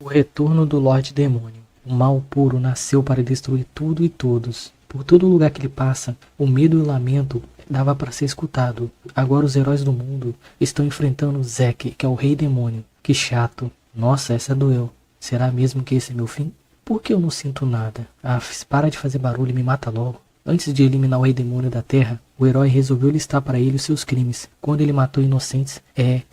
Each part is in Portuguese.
O retorno do Lorde Demônio. O mal puro nasceu para destruir tudo e todos. Por todo lugar que ele passa, o medo e o lamento dava para ser escutado. Agora os heróis do mundo estão enfrentando Zack, que é o Rei Demônio. Que chato. Nossa, essa doeu. Será mesmo que esse é meu fim? Por que eu não sinto nada? Ah, para de fazer barulho e me mata logo. Antes de eliminar o Rei Demônio da Terra, o herói resolveu listar para ele os seus crimes. Quando ele matou inocentes,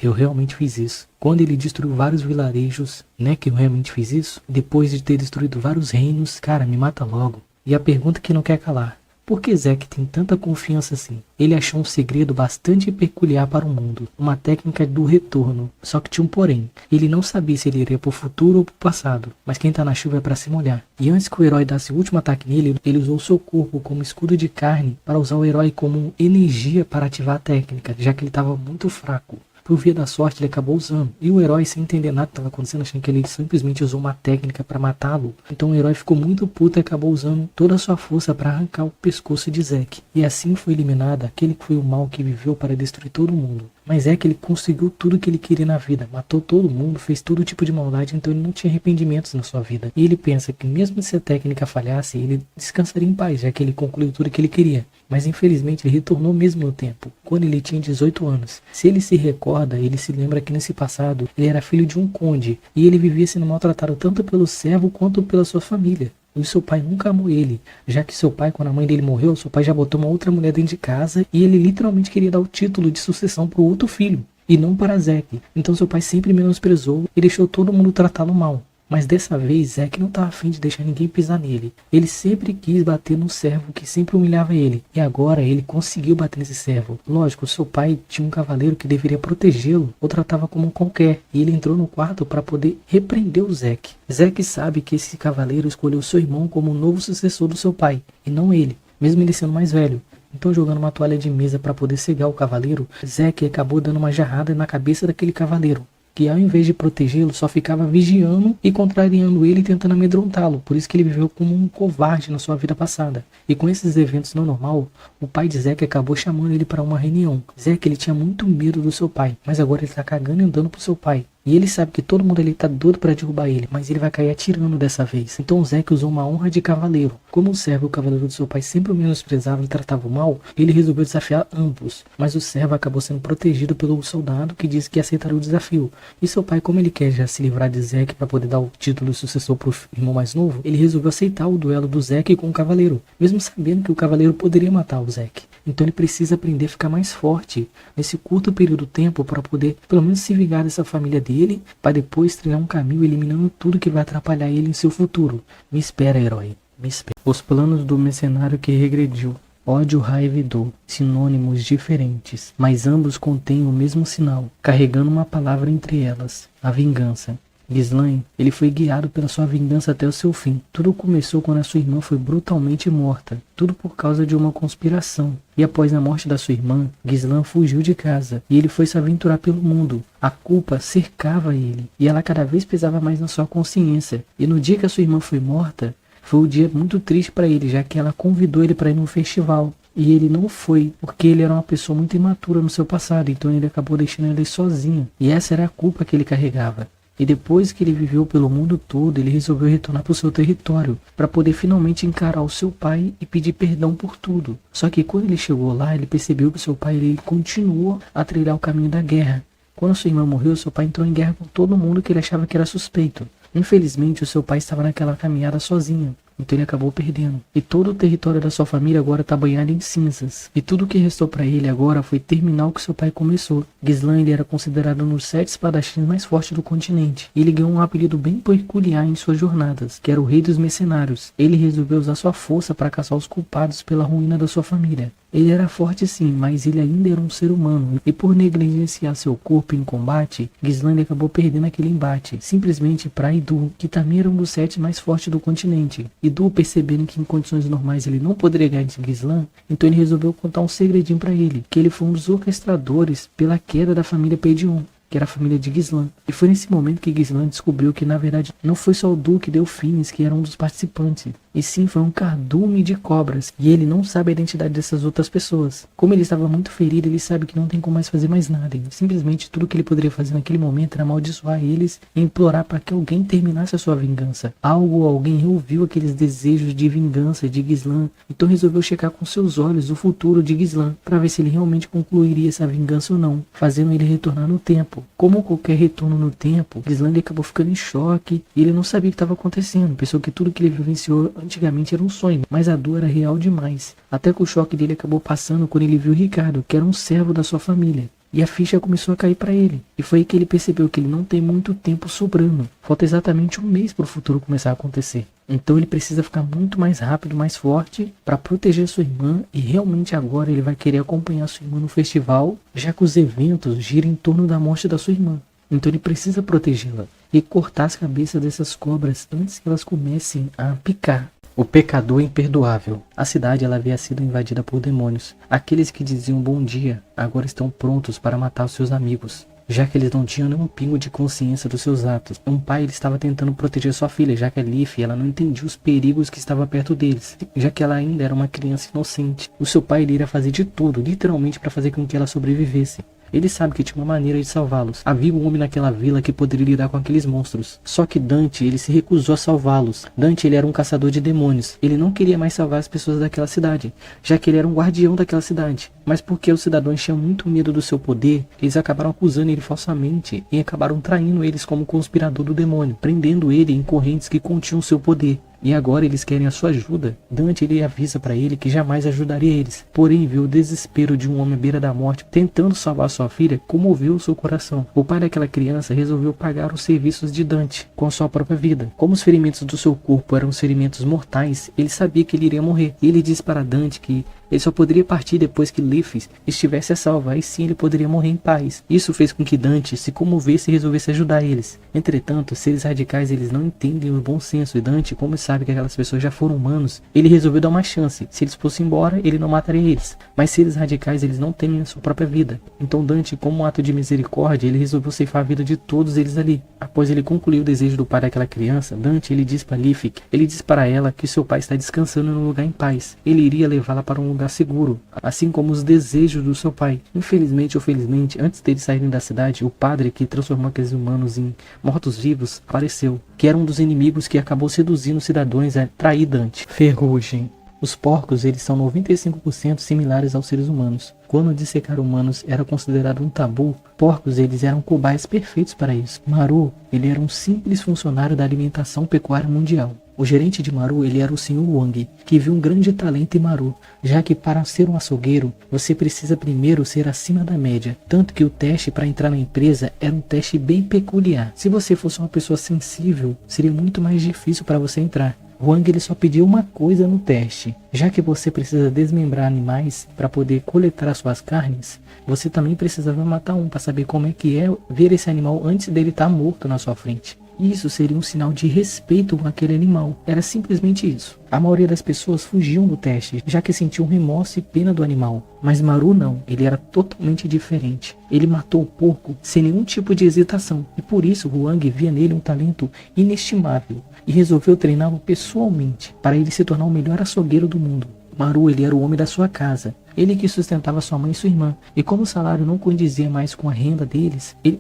eu realmente fiz isso. Quando ele destruiu vários vilarejos, que eu realmente fiz isso. Depois de ter destruído vários reinos, cara, me mata logo. E a pergunta que não quer calar. Por que Zack tem tanta confiança assim? Ele achou um segredo bastante peculiar para o mundo, uma técnica do retorno. Só que tinha um porém. Ele não sabia se ele iria para o futuro ou para o passado, mas quem tá na chuva é para se molhar. E antes que o herói desse o último ataque nele, ele usou seu corpo como escudo de carne para usar o herói como energia para ativar a técnica, já que ele estava muito fraco. Por via da sorte, ele acabou usando. E o herói, sem entender nada que estava acontecendo, achando que ele simplesmente usou uma técnica para matá-lo. Então o herói ficou muito puto e acabou usando toda a sua força para arrancar o pescoço de Zack. E assim foi eliminado aquele que foi o mal que viveu para destruir todo mundo. Mas ele conseguiu tudo que ele queria na vida. Matou todo mundo, fez todo tipo de maldade, então ele não tinha arrependimentos na sua vida. E ele pensa que mesmo se a técnica falhasse, ele descansaria em paz, já que ele concluiu tudo que ele queria. Mas infelizmente ele retornou mesmo no tempo, quando ele tinha 18 anos. Se ele se recorda, ele se lembra que nesse passado ele era filho de um conde, e ele vivia sendo maltratado tanto pelo servo quanto pela sua família. E seu pai nunca amou ele, já que seu pai, quando a mãe dele morreu, seu pai já botou uma outra mulher dentro de casa e ele literalmente queria dar o título de sucessão para o outro filho, e não para Zack. Então seu pai sempre menosprezou e deixou todo mundo tratá-lo mal. Mas dessa vez, Zack não estava afim de deixar ninguém pisar nele. Ele sempre quis bater no servo que sempre humilhava ele. E agora ele conseguiu bater nesse servo. Lógico, seu pai tinha um cavaleiro que deveria protegê-lo, ou tratava como qualquer. E ele entrou no quarto para poder repreender o Zack. Zack sabe que esse cavaleiro escolheu seu irmão como o novo sucessor do seu pai, e não ele, mesmo ele sendo mais velho. Então, jogando uma toalha de mesa para poder cegar o cavaleiro, Zack acabou dando uma jarrada na cabeça daquele cavaleiro, que ao invés de protegê-lo, só ficava vigiando e contrariando ele e tentando amedrontá-lo. Por isso que ele viveu como um covarde na sua vida passada. E com esses eventos não normal, o pai de Zack acabou chamando ele para uma reunião. Zack, ele tinha muito medo do seu pai, mas agora ele tá cagando e andando pro seu pai. E ele sabe que todo mundo ali tá doido para derrubar ele, mas ele vai cair atirando dessa vez. Então o Zack usou uma honra de cavaleiro. Como o servo e o cavaleiro do seu pai sempre o menosprezavam e tratavam mal, ele resolveu desafiar ambos. Mas o servo acabou sendo protegido pelo soldado que disse que aceitaria o desafio. E seu pai, como ele quer já se livrar de Zack para poder dar o título de sucessor pro irmão mais novo, ele resolveu aceitar o duelo do Zack com o cavaleiro, mesmo sabendo que o cavaleiro poderia matar o Zack. Então ele precisa aprender a ficar mais forte nesse curto período de tempo para poder pelo menos se vingar dessa família dele, para depois trilhar um caminho eliminando tudo que vai atrapalhar ele em seu futuro. Me espera, herói, me espera. Os planos do mercenário que regrediu. Ódio, raiva e dor, sinônimos diferentes, mas ambos contêm o mesmo sinal, carregando uma palavra entre elas, a vingança. Ghislaine, ele foi guiado pela sua vingança até o seu fim. Tudo começou quando a sua irmã foi brutalmente morta, tudo por causa de uma conspiração. E após a morte da sua irmã, Ghislaine fugiu de casa e ele foi se aventurar pelo mundo. A culpa cercava ele e ela cada vez pesava mais na sua consciência. E no dia que a sua irmã foi morta, foi um dia muito triste para ele, já que ela convidou ele para ir num festival. E ele não foi, porque ele era uma pessoa muito imatura no seu passado, então ele acabou deixando ela sozinho. E essa era a culpa que ele carregava. E depois que ele viveu pelo mundo todo, ele resolveu retornar para o seu território, para poder finalmente encarar o seu pai e pedir perdão por tudo. Só que quando ele chegou lá, ele percebeu que o seu pai ele continuou a trilhar o caminho da guerra. Quando sua irmã morreu, seu pai entrou em guerra com todo mundo que ele achava que era suspeito. Infelizmente, o seu pai estava naquela caminhada sozinho. Então ele acabou perdendo. E todo o território da sua família agora está banhado em cinzas. E tudo o que restou para ele agora foi terminar o que seu pai começou. Ghislaine ele era considerado um dos 7 espadachins mais fortes do continente. E ele ganhou um apelido bem peculiar em suas jornadas, que era o Rei dos Mercenários. Ele resolveu usar sua força para caçar os culpados pela ruína da sua família. Ele era forte sim, mas ele ainda era um ser humano. E por negligenciar seu corpo em combate, Ghislaine acabou perdendo aquele embate. Simplesmente para Idu, que também era um dos 7 mais fortes do continente. Idu, percebendo que em condições normais ele não poderia ganhar de Ghislaine, então ele resolveu contar um segredinho para ele, que ele foi um dos orquestradores pela queda da família Pedion, que era a família de Ghislaine. E foi nesse momento que Ghislaine descobriu que na verdade não foi só o Du que deu Phineas, que era um dos participantes, e sim foi um cardume de cobras, e ele não sabe a identidade dessas outras pessoas. Como ele estava muito ferido, ele sabe que não tem como mais fazer mais nada, e simplesmente tudo que ele poderia fazer naquele momento era amaldiçoar eles e implorar para que alguém terminasse a sua vingança. Algo ou alguém ouviu aqueles desejos de vingança de Ghizlan, então resolveu checar com seus olhos o futuro de Ghizlan, para ver se ele realmente concluiria essa vingança ou não, fazendo ele retornar no tempo. Como qualquer retorno no tempo, Ghizlan acabou ficando em choque, e ele não sabia o que estava acontecendo, pensou que tudo que ele vivenciou antigamente era um sonho, mas a dor era real demais. Até que o choque dele acabou passando quando ele viu Ricardo, que era um servo da sua família. E a ficha começou a cair para ele. E foi aí que ele percebeu que ele não tem muito tempo sobrando. Falta exatamente um mês para o futuro começar a acontecer. Então ele precisa ficar muito mais rápido, mais forte para proteger sua irmã. E realmente agora ele vai querer acompanhar sua irmã no festival, já que os eventos giram em torno da morte da sua irmã. Então ele precisa protegê-la e cortar as cabeças dessas cobras antes que elas comecem a picar. O pecador imperdoável. A cidade ela havia sido invadida por demônios. Aqueles que diziam bom dia agora estão prontos para matar os seus amigos, já que eles não tinham nenhum pingo de consciência dos seus atos. Um pai ele estava tentando proteger sua filha, já que a Leaf ela não entendia os perigos que estavam perto deles, já que ela ainda era uma criança inocente. O seu pai ele iria fazer de tudo, literalmente, para fazer com que ela sobrevivesse. Ele sabe que tinha uma maneira de salvá-los. Havia um homem naquela vila que poderia lidar com aqueles monstros. Só que Dante, ele se recusou a salvá-los. Dante, ele era um caçador de demônios. Ele não queria mais salvar as pessoas daquela cidade, já que ele era um guardião daquela cidade. Mas porque os cidadãos tinham muito medo do seu poder, eles acabaram acusando ele falsamente e acabaram traindo eles como conspirador do demônio, prendendo ele em correntes que continham seu poder. E agora eles querem a sua ajuda. Dante ele avisa para ele que jamais ajudaria eles. Porém, viu o desespero de um homem à beira da morte tentando salvar sua filha, comoveu seu coração. O pai daquela criança resolveu pagar os serviços de Dante com a sua própria vida. Como os ferimentos do seu corpo eram ferimentos mortais, ele sabia que ele iria morrer. Ele disse para Dante que ele só poderia partir depois que Leaf estivesse a salvo, aí sim ele poderia morrer em paz. Isso fez com que Dante se comovesse e resolvesse ajudar eles. Entretanto, seres radicais eles não entendem o bom senso, e Dante, como sabe que aquelas pessoas já foram humanos, ele resolveu dar uma chance. Se eles fossem embora, ele não mataria eles. Mas seres radicais eles não temem a sua própria vida. Então Dante, como um ato de misericórdia, ele resolveu ceifar a vida de todos eles ali. Após ele concluir o desejo do pai daquela criança, Dante ele diz para Leaf, ele diz para ela que seu pai está descansando num lugar em paz. Ele iria levá-la para um lugar seguro, assim como os desejos do seu pai. Infelizmente ou felizmente, antes deles saírem da cidade, o padre que transformou aqueles humanos em mortos-vivos apareceu, que era um dos inimigos que acabou seduzindo os cidadãos a trair Dante. Ferrugem. Os porcos eles são 95% similares aos seres humanos. Quando dissecar humanos era considerado um tabu, porcos eles eram cobaias perfeitos para isso. Maru ele era um simples funcionário da alimentação pecuária mundial. O gerente de Maru ele era o Sr. Wang, que viu um grande talento em Maru, já que para ser um açougueiro, você precisa primeiro ser acima da média, tanto que o teste para entrar na empresa era um teste bem peculiar. Se você fosse uma pessoa sensível, seria muito mais difícil para você entrar. Wang ele só pediu uma coisa no teste, já que você precisa desmembrar animais para poder coletar as suas carnes, você também precisava matar um para saber como é que é ver esse animal antes dele estar morto na sua frente. Isso seria um sinal de respeito com aquele animal. Era simplesmente isso. A maioria das pessoas fugiam do teste, já que sentiam remorso e pena do animal. Mas Maru não, ele era totalmente diferente. Ele matou o porco sem nenhum tipo de hesitação. E por isso Wang via nele um talento inestimável e resolveu treiná-lo pessoalmente para ele se tornar o melhor açougueiro do mundo. Maru ele era o homem da sua casa, ele que sustentava sua mãe e sua irmã, e como o salário não condizia mais com a renda deles, ele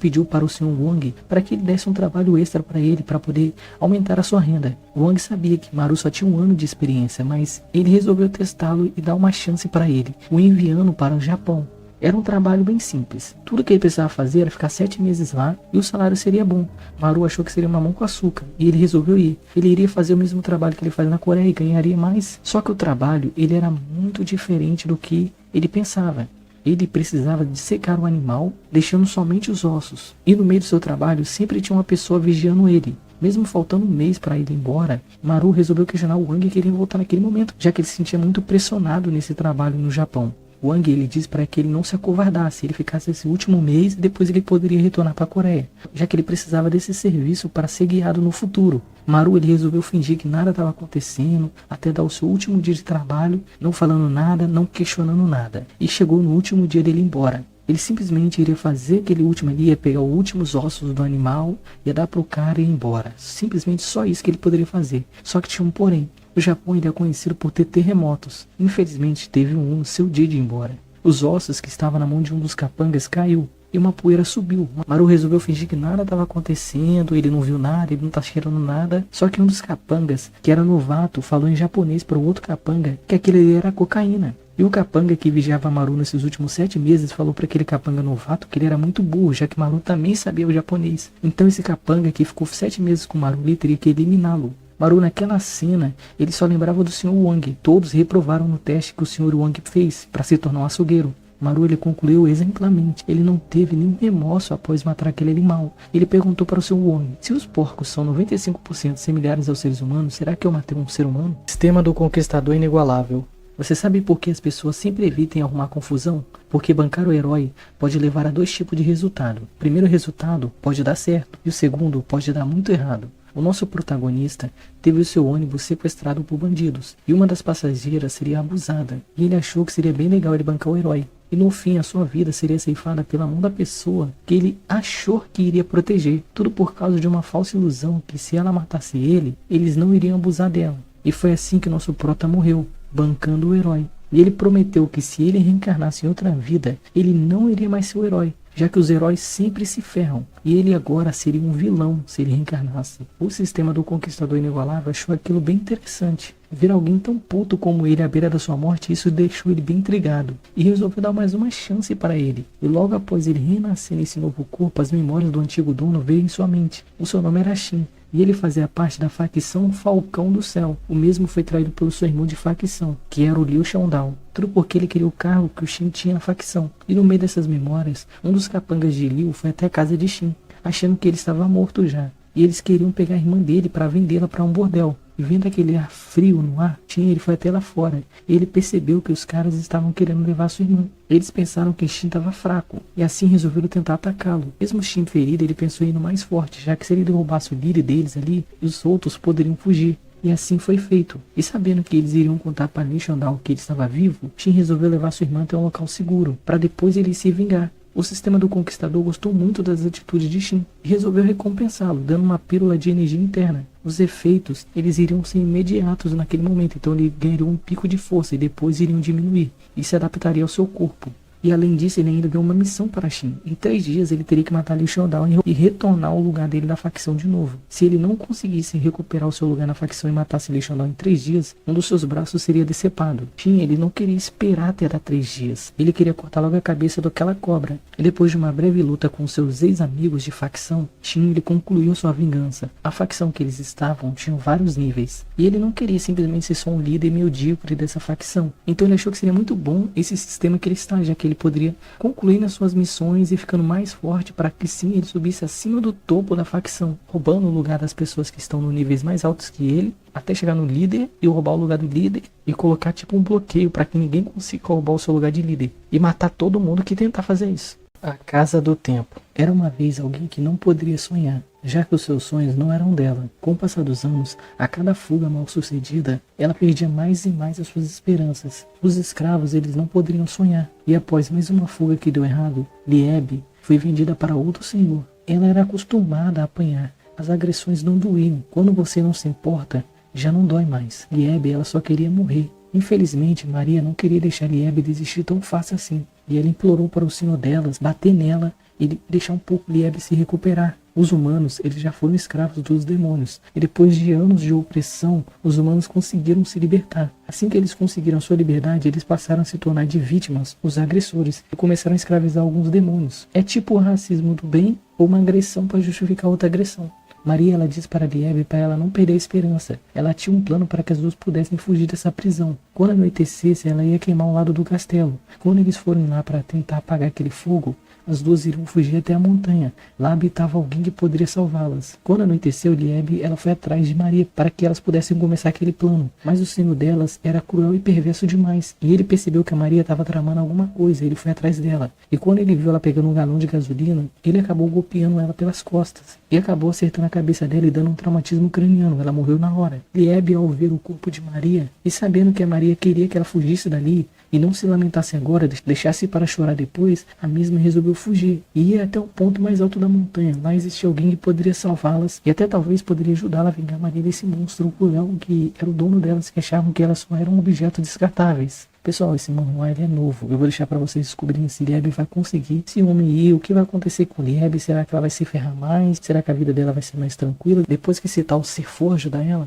pediu para o Sr. Wang para que ele desse um trabalho extra para ele, para poder aumentar a sua renda. Wang sabia que Maru só tinha 1 ano de experiência, mas ele resolveu testá-lo e dar uma chance para ele, o enviando para o Japão. Era um trabalho bem simples. Tudo que ele precisava fazer era ficar 7 meses lá e o salário seria bom. Maru achou que seria mamão com açúcar e ele resolveu ir. Ele iria fazer o mesmo trabalho que ele faz na Coreia e ganharia mais. Só que o trabalho ele era muito diferente do que ele pensava. Ele precisava dissecar o animal, deixando somente os ossos. E no meio do seu trabalho sempre tinha uma pessoa vigiando ele. Mesmo faltando 1 mês para ele ir embora, Maru resolveu questionar o Wang que queria voltar naquele momento, já que ele se sentia muito pressionado nesse trabalho no Japão. Wang ele disse para que ele não se acovardasse, ele ficasse esse último mês e depois ele poderia retornar para a Coreia, já que ele precisava desse serviço para ser guiado no futuro. Maru ele resolveu fingir que nada estava acontecendo, até dar o seu último dia de trabalho, não falando nada, não questionando nada. E chegou no último dia dele ir embora. Ele simplesmente iria fazer aquele último ali, ia pegar os últimos ossos do animal, ia dar pro cara e ir embora. Simplesmente só isso que ele poderia fazer. Só que tinha um porém. O Japão ele é conhecido por ter terremotos. Infelizmente teve um no seu dia de ir embora. Os ossos que estavam na mão de um dos capangas caiu e uma poeira subiu. Maru resolveu fingir que nada estava acontecendo, ele não viu nada, ele não tá cheirando nada. Só que um dos capangas, que era novato, falou em japonês para o outro capanga que aquilo ali era cocaína. E o capanga que vigiava Maru nesses últimos 7 meses falou para aquele capanga novato que ele era muito burro, já que Maru também sabia o japonês. Então esse capanga que ficou 7 meses com Maru, ele teria que eliminá-lo. Maru naquela cena, ele só lembrava do Sr. Wang. Todos reprovaram no teste que o Sr. Wang fez para se tornar um açougueiro. Maru ele concluiu exemplarmente. Ele não teve nenhum remorso após matar aquele animal. Ele perguntou para o Sr. Wang: se os porcos são 95% similares aos seres humanos, será que eu matei um ser humano? Sistema do conquistador inigualável. Você sabe por que as pessoas sempre evitam arrumar confusão? Porque bancar o herói pode levar a 2 tipos de resultado. O primeiro resultado pode dar certo e o segundo pode dar muito errado. O nosso protagonista teve o seu ônibus sequestrado por bandidos e uma das passageiras seria abusada. E ele achou que seria bem legal ele bancar o herói. E no fim a sua vida seria ceifada pela mão da pessoa que ele achou que iria proteger. Tudo por causa de uma falsa ilusão que se ela matasse ele, eles não iriam abusar dela. E foi assim que nosso prota morreu, bancando o herói. E ele prometeu que se ele reencarnasse em outra vida, ele não iria mais ser o herói, já que os heróis sempre se ferram, e ele agora seria um vilão se ele reencarnasse. O sistema do Conquistador Inigualável achou aquilo bem interessante. Ver alguém tão puto como ele à beira da sua morte, isso deixou ele bem intrigado, e resolveu dar mais uma chance para ele. E logo após ele renascer nesse novo corpo, as memórias do antigo dono veio em sua mente. O seu nome era Shin, e ele fazia parte da facção Falcão do Céu. O mesmo foi traído pelo seu irmão de facção, que era o Liu Xiaodao. Tudo porque ele queria o cargo que o Shin tinha na facção. E no meio dessas memórias, um dos capangas de Liu foi até a casa de Shin, achando que ele estava morto já. E eles queriam pegar a irmã dele para vendê-la para um bordel. E vendo aquele ar frio no ar, Shin ele foi até lá fora. E ele percebeu que os caras estavam querendo levar sua irmã. Eles pensaram que Shin estava fraco, e assim resolveram tentar atacá-lo. Mesmo Shin ferido, ele pensou em ir no mais forte, já que se ele derrubasse o líder deles ali, os outros poderiam fugir. E assim foi feito. E sabendo que eles iriam contar para Liu Xiaodao que ele estava vivo, Shin resolveu levar sua irmã até um local seguro, para depois ele se vingar. O sistema do Conquistador gostou muito das atitudes de Shin e resolveu recompensá-lo, dando uma pílula de energia interna. Os efeitos, eles iriam ser imediatos naquele momento, então ele ganharia um pico de força e depois iriam diminuir, e se adaptaria ao seu corpo. E além disso, ele ainda deu uma missão para Shin. Em 3 dias, ele teria que matar Liu Xiaodao e retornar ao lugar dele da facção de novo. Se ele não conseguisse recuperar o seu lugar na facção e matasse Liu Xiaodao em 3 dias, um dos seus braços seria decepado. Shin, ele não queria esperar até dar 3 dias. Ele queria cortar logo a cabeça daquela cobra. E depois de uma breve luta com seus ex-amigos de facção, Shin ele concluiu sua vingança. A facção que eles estavam tinha vários níveis. E ele não queria simplesmente ser só um líder medíocre dessa facção. Então ele achou que seria muito bom esse sistema que ele está, já que ele poderia concluir nas suas missões e ficando mais forte para que sim ele subisse acima do topo da facção, roubando o lugar das pessoas que estão no níveis mais altos que ele, até chegar no líder e roubar o lugar do líder e colocar tipo um bloqueio para que ninguém consiga roubar o seu lugar de líder e matar todo mundo que tentar fazer isso. A Casa do Tempo. Era uma vez alguém que não poderia sonhar, já que os seus sonhos não eram dela. Com o passar dos anos, a cada fuga mal sucedida, ela perdia mais e mais as suas esperanças. Os escravos, eles não poderiam sonhar. E após mais uma fuga que deu errado, Lieb foi vendida para outro senhor. Ela era acostumada a apanhar. As agressões não doíam. Quando você não se importa, já não dói mais. Lieb, ela só queria morrer. Infelizmente, Maria não queria deixar Lieb desistir tão fácil assim. E ela implorou para o senhor delas bater nela e deixar um pouco Lieb se recuperar. Os humanos, eles já foram escravos dos demônios, e depois de anos de opressão, os humanos conseguiram se libertar. Assim que eles conseguiram sua liberdade, eles passaram a se tornar de vítimas, os agressores, e começaram a escravizar alguns demônios. É tipo o racismo do bem ou uma agressão para justificar outra agressão. Maria, ela diz para Lieb para ela não perder a esperança. Ela tinha um plano para que as duas pudessem fugir dessa prisão. Quando anoitecesse, ela ia queimar um lado do castelo. Quando eles forem lá para tentar apagar aquele fogo, as duas iriam fugir até a montanha. Lá habitava alguém que poderia salvá-las. Quando anoiteceu, Lieb, ela foi atrás de Maria para que elas pudessem começar aquele plano. Mas o senhor delas era cruel e perverso demais. E ele percebeu que a Maria estava tramando alguma coisa. Ele foi atrás dela. E quando ele viu ela pegando um galão de gasolina, ele acabou golpeando ela pelas costas. E acabou acertando a cabeça dela e dando um traumatismo craniano. Ela morreu na hora. Lieb, ao ver o corpo de Maria e sabendo que a Maria queria que ela fugisse dali, e não se lamentasse agora, deixasse para chorar depois, a mesma resolveu fugir e ir até o ponto mais alto da montanha. Lá existia alguém que poderia salvá-las e até talvez poderia ajudá-la a vingar Maria desse monstro cruel que era o dono delas, que achavam que elas só eram um objeto descartáveis. Pessoal, esse manual ele é novo. Eu vou deixar para vocês descobrirem se Liebe vai conseguir esse homem ir, o que vai acontecer com Liebe, será que ela vai se ferrar mais? Será que a vida dela vai ser mais tranquila depois que esse tal ser for ajudar ela?